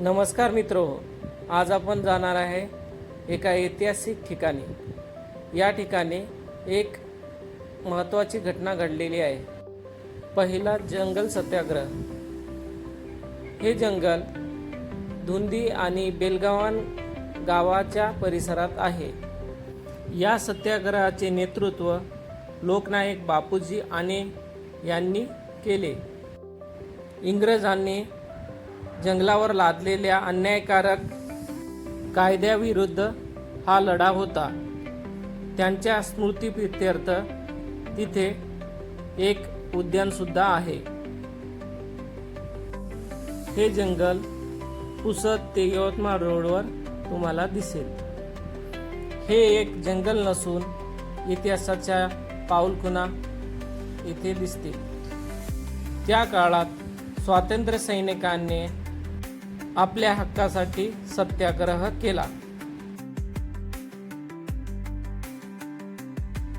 नमस्कार मित्रहो, आज आपण जाणार आहे एका ऐतिहासिक ठिकाणी। या ठिकाणी एक महत्त्वाची घटना घडलेली आहे। पहिला जंगल सत्याग्रह। हे जंगल धुंदी आणि बेलगावन गावाच्या परिसरात आहे। या सत्याग्रहाचे नेतृत्व लोकनायक बापूजी आणे यांनी केले। इंग्रजांनी जंगलावर लादलेल्या अन्यायकारक कायद्याविरुद्ध हा लढा होता। त्यांच्या स्मृतिप्रित्यर्थ तिथे एक उद्यान सुद्धा आहे। हे जंगल पुसद ते यवतमाळ रोडवर तुम्हाला दिसेल। हे एक जंगल नसून इतिहासाच्या पाऊलखुणा इथे दिसतील। त्या काळात स्वातंत्र्य सैनिकांनी आपल्या हक्कासाठी सत्याग्रह केला।